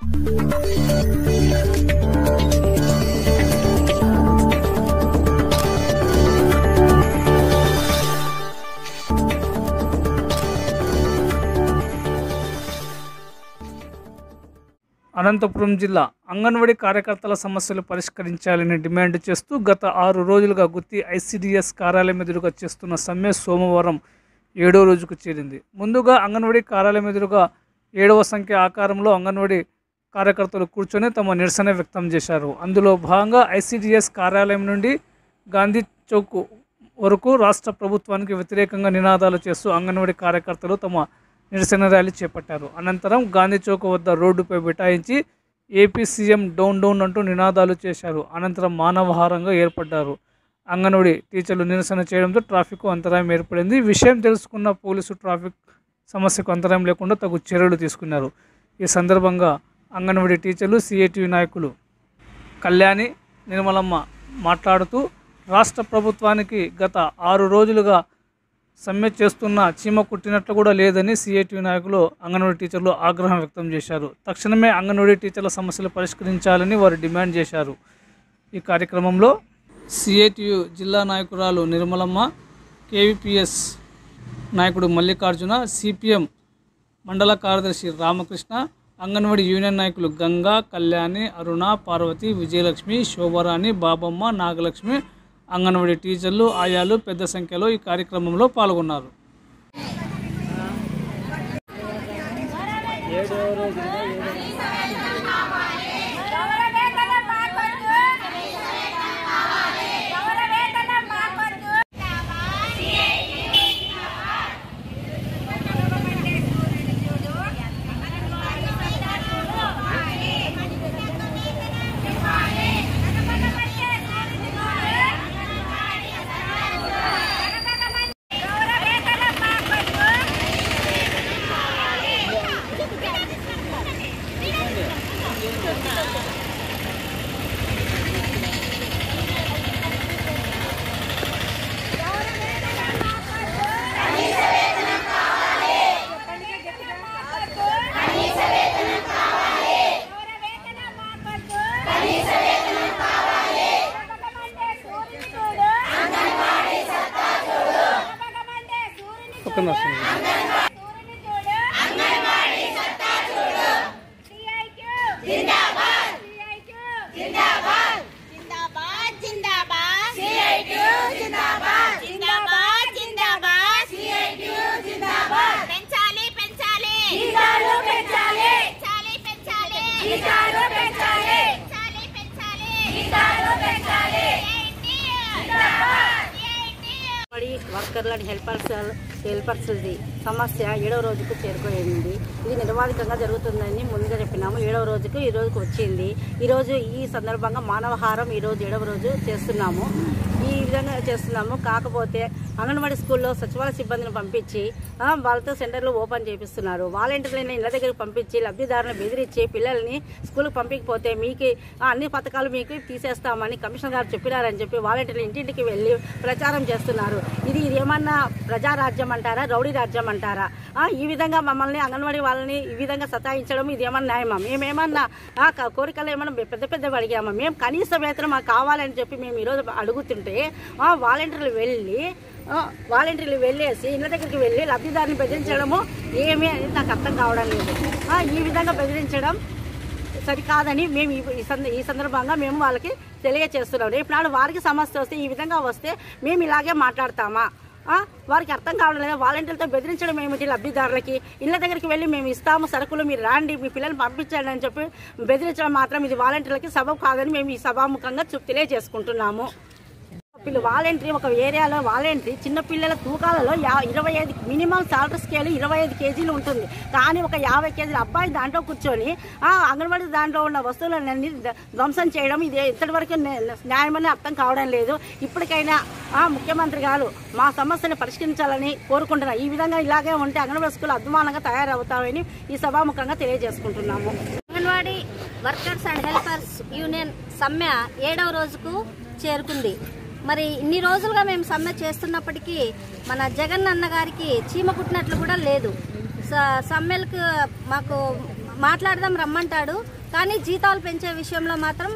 అనంతపురం జిల్లా అంగన్వాడీ కార్యకర్తల సమస్యలు పరిష్కరించాలని డిమాండ్ చేస్తూ గత 6 రోజులుగా గుత్తి ఐసిడిఎస్ కార్యాలయం ఎదురుగా చేస్తున్న సమ్మె సోమవారం 7వ రోజుకు చేరింది. ముందుగా అంగన్వాడీ కార్యాలయం ఎదురుగా 7వ సంఖ్య ఆకారంలో అంగన్వాడీ కార్యకర్తలు కూర్చొని తమ నిరసన వ్యక్తం చేశారు. అందులో భాగంగా ఐసిడిఎస్ కార్యాలయం నుండి గాంధీ చౌక్ వరకు రాష్ట్ర ప్రభుత్వానికి వ్యతిరేకంగా నినాదాలు చేస్తూ అంగన్వాడీ కార్యకర్తలు తమ నిరసన ర్యాలీ చేపట్టారు. అనంతరం గాంధీ చౌక్ వద్ద రోడ్డుపై బైఠాయించి ఏపీ సీఎం డౌన్ డౌన్ అంటూ నినాదాలు చేశారు. అనంతరం మానవహారంగా ఏర్పడ్డారు. అంగన్వాడీ టీచర్లు నిరసన చేయడంతో ట్రాఫిక్ అంతరాయం ఏర్పడింది. విషయం తెలుసుకున్న పోలీసు ట్రాఫిక్ సమస్యకు అంతరాయం లేకుండా తగు చర్యలు తీసుకున్నారు. ఈ సందర్భంగా అంగన్వాడీ టీచర్లు సిఐటియు నాయకులు కళ్యాణి నిర్మలమ్మ మాట్లాడుతూ రాష్ట్ర ప్రభుత్వానికి గత 6 రోజులుగా సమ్మె చేస్తున్న చీమ కుట్టినట్లు కూడా లేదని సిఐటియు నాయకులు అంగన్వాడీ టీచర్లు ఆగ్రహం వ్యక్తం చేశారు. తక్షణమే అంగన్వాడీ టీచర్ల సమస్యలు పరిష్కరించాలని వారు డిమాండ్ చేశారు. ఈ కార్యక్రమంలో సిఐటియు జిల్లా నాయకురాలు నిర్మలమ్మ, కేవీపీఎస్ నాయకుడు మల్లికార్జున, సిపిఎం మండల కార్యదర్శి రామకృష్ణ, అంగన్వాడీ యూనియన్ నాయకులు గంగా, కళ్యాణి, అరుణ, పార్వతి, విజయలక్ష్మి, శోభరాణి, బాబమ్మ, నాగలక్ష్మి, అంగన్వాడీ టీచర్లు, ఆయాలు పెద్ద సంఖ్యలో ఈ కార్యక్రమంలో పాల్గొన్నారు. వర్కర్ల హెల్పర్స్ది సమస్య 7వ రోజుకు చేరుకోయింది. ఇది నిర్వాధికంగా జరుగుతుందని ముందుగా చెప్పినాము. 7వ రోజుకు ఈ రోజుకు వచ్చింది. ఈరోజు ఈ సందర్భంగా మానవహారం ఈరోజు 7వ రోజు చేస్తున్నాము. ఈ విధంగా చేస్తున్నాము. కాకపోతే అంగన్వాడీ స్కూల్లో సచివాలయ సిబ్బందిని పంపించి వాళ్ళతో సెంటర్లు ఓపెన్ చేపిస్తున్నారు. వాలంటీర్లని ఇళ్ల దగ్గరికి పంపించి లబ్ధిదారులను బెదిరించి పిల్లల్ని స్కూల్కి పంపించకపోతే మీకు అన్ని పథకాలు మీకు తీసేస్తామని కమిషనర్ గారు చెప్పినారని చెప్పి వాలంటీర్లు ఇంటింటికి వెళ్ళి ప్రచారం చేస్తున్నారు. ఇది ఏమన్నా ప్రజారాజ్యం అంటారా, రౌడీ రాజ్యం అంటారా? ఈ విధంగా మమ్మల్ని అంగన్వాడీ వాళ్ళని ఈ విధంగా సతాయించడం ఇది ఏమన్నా న్యాయమా? మేమేమన్నా కోరికలు ఏమన్నా పెద్ద పెద్దవి అడిగామా? మేము కనీస వేతనం మాకు కావాలని చెప్పి మేము ఈరోజు అడుగుతుంటే వాలంటీర్లు వెళ్ళేసి ఇళ్ళ దగ్గరికి వెళ్ళి లబ్ధిదారుని బెదిరించడము ఏమీ అనేది నాకు అర్థం కావడం లేదు. ఈ విధంగా బెదిరించడం సరికాదని మేము ఈ సందర్భంగా మేము వాళ్ళకి తెలియజేస్తున్నాం. రేపు నాడు వారికి సమస్య వస్తే ఈ విధంగా వస్తే మేము ఇలాగే మాట్లాడతామా? వారికి అర్థం కావడం లేదా? వాలంటీర్లతో బెదిరించడం ఏమిటి? లబ్ధిదారులకి ఇళ్ళ దగ్గరికి వెళ్ళి మేము ఇస్తాము సరుకులు, మీరు రాండి, మీ పిల్లల్ని పంపించండి అని చెప్పి బెదిరించడం మాత్రం ఇది వాలంటీర్లకి సబబు కాదని మేము ఈ సభాముఖంగా తెలియజేసుకుంటున్నాము. వాలంటరీ ఒక ఏరియాలో వాలంటరీ చిన్నపిల్లల తూకాలలో 25 మినిమం సాలరీ స్కేల్ 25 కేజీలు ఉంటుంది. కానీ ఒక 50 కేజీల అబ్బాయి దాంట్లో కూర్చొని అంగన్వాడీ దాంట్లో ఉన్న వస్తువులన్నీ ధ్వంసం చేయడం ఇది ఇంతటి వరకు న్యాయమని అర్థం కావడం లేదు. ఇప్పటికైనా ముఖ్యమంత్రి గారు మా సమస్యను పరిష్కరించాలని కోరుకుంటున్నారు. ఈ విధంగా ఇలాగే ఉంటే అంగన్వాడీ స్కూల్ అద్మానంగా తయారవుతామని ఈ సభాముఖంగా తెలియజేసుకుంటున్నాము. Anganwadi workers and helpers union సమ్మె 7వ రోజుకు చేరుకుంది. మరి ఇన్ని రోజులుగా మేము సమ్మె చేస్తున్నప్పటికీ మన జగన్ అన్న గారికి చీమ కుట్టినట్లు కూడా లేదు. సమ్మెలకు మాకు మాట్లాడదాం రమ్మంటాడు, కానీ జీతాలు పెంచే విషయంలో మాత్రం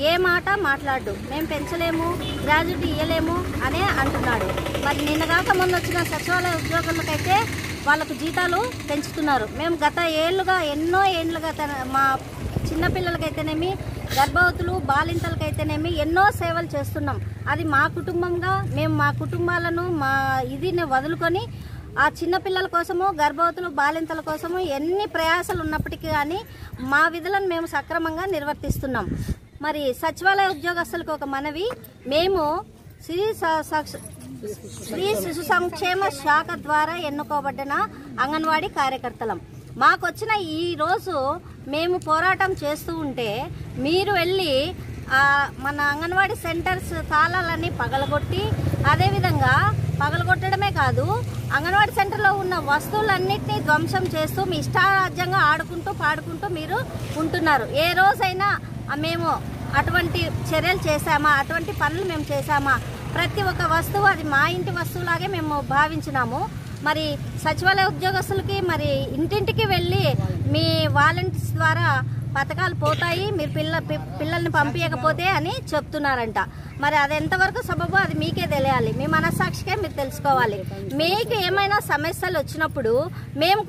ఏ మాట మాట్లాడు. మేము పెంచలేము, గ్రాడ్యుయేట్ ఇవ్వలేము అనే అంటున్నాడు. మరి నిన్నగాక మొన్న వచ్చిన సచివాలయ ఉద్యోగులకైతే వాళ్ళకు జీతాలు పెంచుతున్నారు. మేము గత ఎన్నో ఏళ్ళుగా మా చిన్నపిల్లలకైతేనేమి, గర్భవతులు, బాలింతలకైతేనేమి ఎన్నో సేవలు చేస్తున్నాం. అది మా కుటుంబంగా మేము మా కుటుంబాలను మా ఇదిని వదులుకొని ఆ చిన్నపిల్లల కోసము, గర్భవతులు, బాలింతల కోసము ఎన్ని ప్రయాసాలు ఉన్నప్పటికీ కానీ మా విధులను మేము సక్రమంగా నిర్వర్తిస్తున్నాం. మరి సచివాలయ ఉద్యోగస్తులకు ఒక మనవి, మేము శ్రీ శిశు సంక్షేమ శాఖ ద్వారా ఎన్నుకోబడిన అంగన్వాడీ కార్యకర్తలం. మాకొచ్చిన ఈ రోజు మేము పోరాటం చేస్తూ ఉంటే మీరు వెళ్ళి మన అంగన్వాడీ సెంటర్స్ తాళాలన్నీ పగలగొట్టి, అదేవిధంగా పగలగొట్టడమే కాదు అంగన్వాడీ సెంటర్లో ఉన్న వస్తువులన్నింటినీ ధ్వంసం చేస్తూ మీ ఇష్టారాజ్యంగా ఆడుకుంటూ పాడుకుంటూ మీరు ఉంటున్నారు. ఏ రోజైనా మేము అటువంటి చర్యలు చేశామా, అటువంటి పనులు మేము చేశామా? ప్రతి ఒక్క వస్తువు అది మా ఇంటి వస్తువులాగే మేము భావించినాము. మరి సచివాలయ ఉద్యోగస్తులకి మరి ఇంటింటికి వెళ్ళి మీ వాలంటీర్స్ ద్వారా పథకాలు పోతాయి, మీరు పిల్లల్ని పంపించకపోతే అని చెప్తున్నారంట. మరి అది ఎంతవరకు సబబో అది మీకే తెలియాలి, మీ మనస్సాక్షికే మీరు తెలుసుకోవాలి. మీకు ఏమైనా సమస్యలు వచ్చినప్పుడు మేము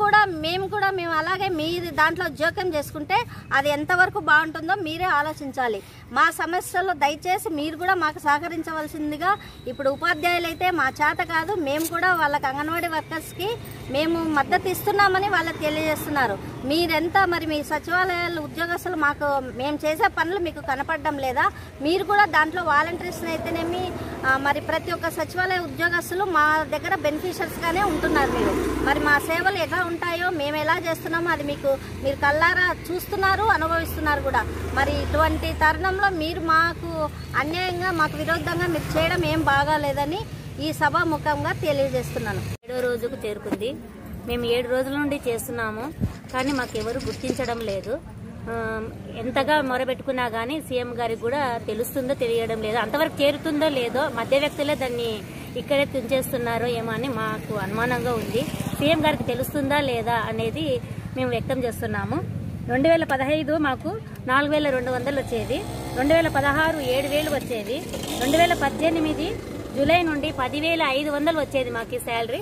కూడా అలాగే మీరు దాంట్లో జోక్యం చేసుకుంటే అది ఎంతవరకు బాగుంటుందో మీరే ఆలోచించాలి. మా సమస్యల్లో దయచేసి మీరు కూడా మాకు సహకరించవలసిందిగా, ఇప్పుడు ఉపాధ్యాయులు అయితే మా చేత కాదు, మేము కూడా వాళ్ళకి అంగన్వాడీ వర్కర్స్కి మేము మద్దతు ఇస్తున్నామని వాళ్ళకి తెలియజేస్తున్నారు. మీరెంత మరి మీ సచివాలయాల ఉద్యోగస్తులు మేము చేసే పనులు మీకు కనపడడం లేదా? మీరు కూడా దాంట్లో వాలంటీర్స్ అయితేనేమి మరి ప్రతి ఒక్క సచివాలయ ఉద్యోగస్తులు మా దగ్గర బెనిఫిషియర్స్గానే ఉంటున్నారు. మరి మా సేవలు ఎలా ఉంటాయో, మేము ఎలా చేస్తున్నామో అది మీరు కళ్ళారా చూస్తున్నారు, అనుభవిస్తున్నారు కూడా. మరి ఇటువంటి తరుణంలో మీరు మాకు అన్యాయంగా, మాకు విరుద్ధంగా మీరు చేయడం ఏం బాగాలేదని ఈ సభాముఖంగా తెలియజేస్తున్నాను. 7వ రోజుకు చేరుకుంది. మేము 7 రోజుల నుండి చేస్తున్నాము, కానీ మాకు ఎవరు గుర్తించడం లేదు. ఎంతగా మొరబెట్టుకున్నా కానీ సీఎం గారికి కూడా తెలుస్తుందో తెలియడం లేదు. అంతవరకు చేరుతుందో లేదో మధ్య వ్యక్తులే దాన్ని ఇక్కడే తుంచేస్తున్నారో ఏమో అని మాకు అనుమానంగా ఉంది. సీఎం గారికి తెలుస్తుందా లేదా అనేది మేము వ్యక్తం చేస్తున్నాము. 2015 మాకు 4200 వచ్చేది, 2016 7000 వచ్చేది, 2018 జూలై నుండి 10,500 వచ్చేది మాకు శాలరీ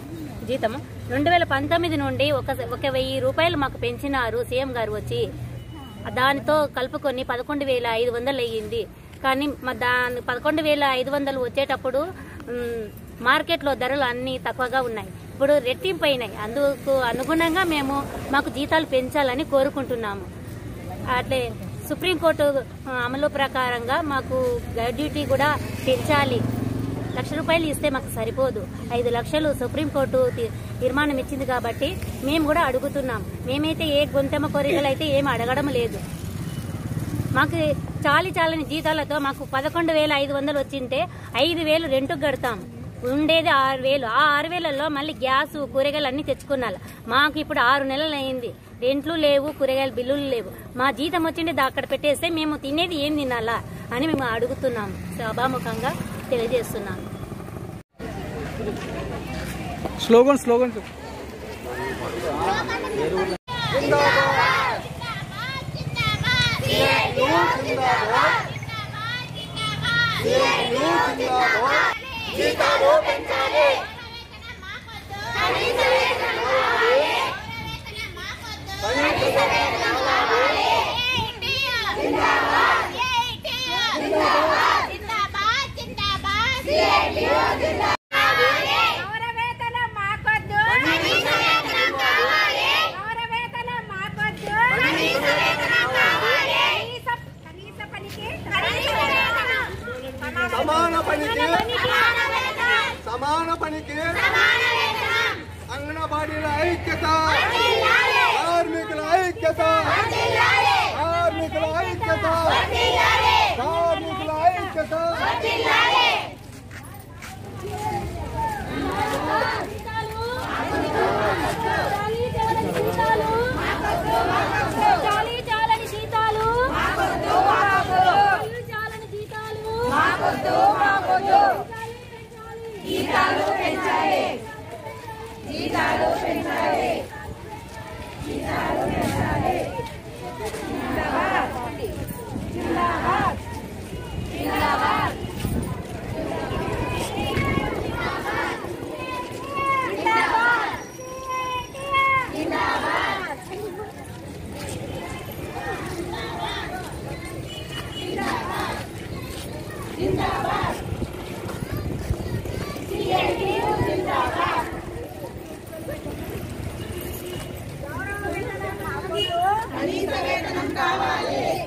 జీతము. 2019 నుండి 1,000 రూపాయలు మాకు పెంచినారు సీఎం గారు వచ్చి. దానితో కలుపుకొని 11,500 అయ్యింది. కానీ దాని 11,500 వచ్చేటప్పుడు మార్కెట్లో ధరలు అన్నీ తక్కువగా ఉన్నాయి, ఇప్పుడు రెట్టింపు అయినాయి. అందుకు అనుగుణంగా మాకు జీతాలు పెంచాలని కోరుకుంటున్నాము. అట్లే సుప్రీంకోర్టు అమలు ప్రకారంగా మాకు గ్రాడ్యుయేటీ కూడా పెంచాలి. 1,00,000 రూపాయలు ఇస్తే మాకు సరిపోదు, 5 లక్షలు సుప్రీంకోర్టు తీర్మానం ఇచ్చింది కాబట్టి మేము కూడా అడుగుతున్నాం. మేమైతే ఏ గొంతెమ్మ కోరికలు అయితే ఏమి అడగడం లేదు. మాకు చాలని జీతాలతో మాకు 11,500 వచ్చింటే 5,000 రెంట్కు కడతాం, ఉండేది 6,000. ఆ 6,000లో మళ్ళీ గ్యాస్, కూరగాయలు అన్ని తెచ్చుకున్నాను. మాకు ఇప్పుడు 6 నెలలు అయింది, రెంట్లు లేవు, కూరగాయల బిల్లులు లేవు. మా జీతం వచ్చింది అక్కడ పెట్టేస్తే మేము తినేది ఏం తినాలా అని మేము అడుగుతున్నాము. సభాముఖంగా తెలియజేస్తున్నాను. స్లోగన్ సమాన పనికి అంగన్వాడీల ఐక్యత, కార్మికుల ఐక్యత. Italia,